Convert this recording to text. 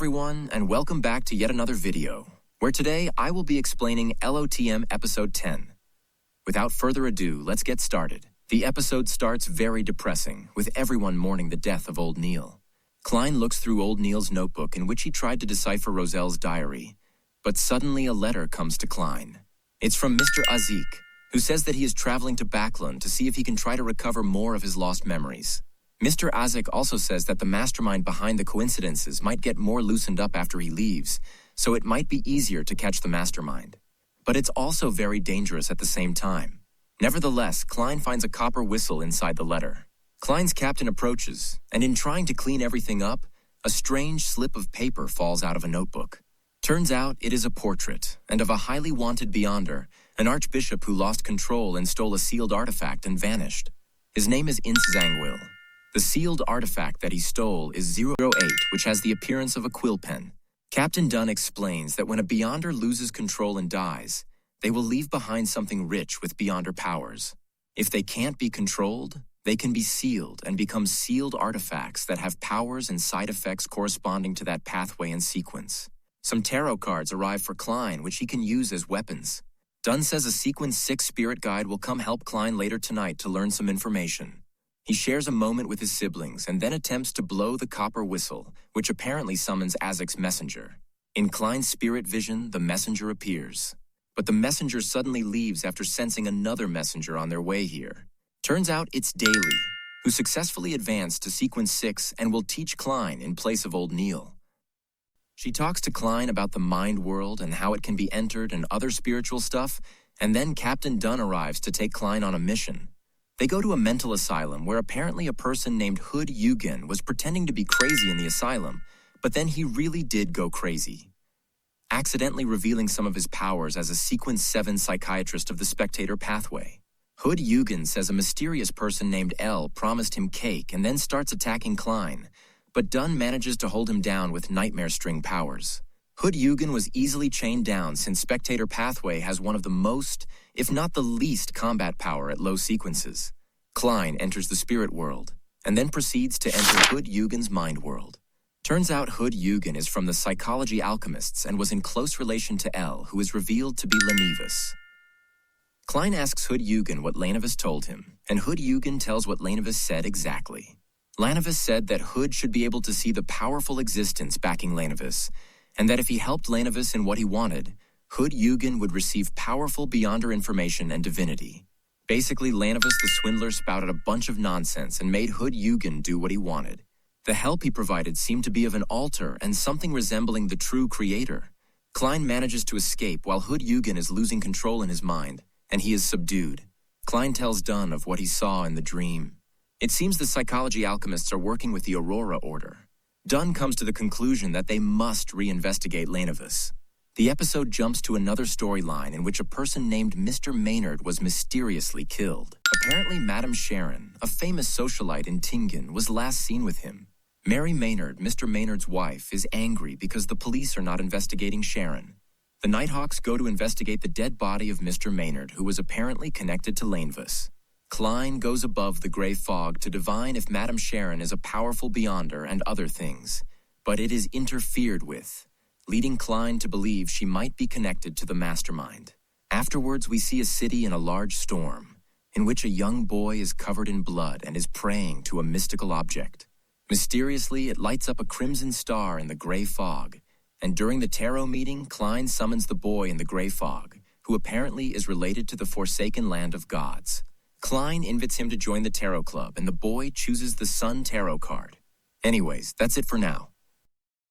Everyone, and welcome back to yet another video, where today I will be explaining LOTM Episode 10. Without further ado, let's get started. The episode starts very depressing, with everyone mourning the death of old Neil. Klein looks through old Neil's notebook in which he tried to decipher Roselle's diary, but suddenly a letter comes to Klein. It's from Mr. Azik, who says that he is traveling to Backlund to see if he can try to recover more of his lost memories. Mr. Azik also says that the mastermind behind the coincidences might get more loosened up after he leaves, so it might be easier to catch the mastermind. But it's also very dangerous at the same time. Nevertheless, Klein finds a copper whistle inside the letter. Klein's captain approaches, and in trying to clean everything up, a strange slip of paper falls out of a notebook. Turns out it is a portrait, and of a highly wanted beyonder, an archbishop who lost control and stole a sealed artifact and vanished. His name is Ince Zangwil. The sealed artifact that he stole is 08, which has the appearance of a quill pen. Captain Dunn explains that when a Beyonder loses control and dies, they will leave behind something rich with Beyonder powers. If they can't be controlled, they can be sealed and become sealed artifacts that have powers and side effects corresponding to that pathway and sequence. Some tarot cards arrive for Klein, which he can use as weapons. Dunn says a Sequence 6 spirit guide will come help Klein later tonight to learn some information. He shares a moment with his siblings and then attempts to blow the copper whistle, which apparently summons Azik's messenger. In Klein's spirit vision, the messenger appears. But the messenger suddenly leaves after sensing another messenger on their way here. Turns out it's Daly, who successfully advanced to Sequence 6 and will teach Klein in place of old Neil. She talks to Klein about the mind world and how it can be entered and other spiritual stuff, and then Captain Dunn arrives to take Klein on a mission. They go to a mental asylum where apparently a person named Hood Eugen was pretending to be crazy in the asylum, but then he really did go crazy, accidentally revealing some of his powers as a Sequence 7 psychiatrist of the spectator pathway. Hood Eugen says a mysterious person named L promised him cake and then starts attacking Klein, but Dunn manages to hold him down with nightmare string powers. Hood Eugen was easily chained down since Spectator Pathway has one of the most, if not the least, combat power at low sequences. Klein enters the spirit world, and then proceeds to enter Hood Eugen's mind world. Turns out Hood Eugen is from the Psychology Alchemists and was in close relation to L, who is revealed to be Lenivis. Klein asks Hood Eugen what Lenivis told him, and Hood Eugen tells what Lenivis said exactly. Lenivis said that Hood should be able to see the powerful existence backing Lenivis, and that if he helped Lenivis in what he wanted, Hood Eugen would receive powerful Beyonder information and divinity. Basically, Lenivis the swindler spouted a bunch of nonsense and made Hood Eugen do what he wanted. The help he provided seemed to be of an altar and something resembling the true creator. Klein manages to escape while Hood Eugen is losing control in his mind, and he is subdued. Klein tells Dunn of what he saw in the dream. It seems the Psychology Alchemists are working with the Aurora Order. Dunn comes to the conclusion that they must reinvestigate Lenivis. The episode jumps to another storyline in which a person named Mr. Maynard was mysteriously killed. Apparently, Madame Sharon, a famous socialite in Tingen, was last seen with him. Mary Maynard, Mr. Maynard's wife, is angry because the police are not investigating Sharon. The Nighthawks go to investigate the dead body of Mr. Maynard, who was apparently connected to Lenivis. Klein goes above the gray fog to divine if Madame Sharon is a powerful Beyonder and other things, but it is interfered with, leading Klein to believe she might be connected to the mastermind. Afterwards, we see a city in a large storm, in which a young boy is covered in blood and is praying to a mystical object. Mysteriously, it lights up a crimson star in the gray fog, and during the tarot meeting, Klein summons the boy in the gray fog, who apparently is related to the Forsaken Land of Gods. Klein invites him to join the tarot club, and the boy chooses the Sun tarot card. Anyways, that's it for now.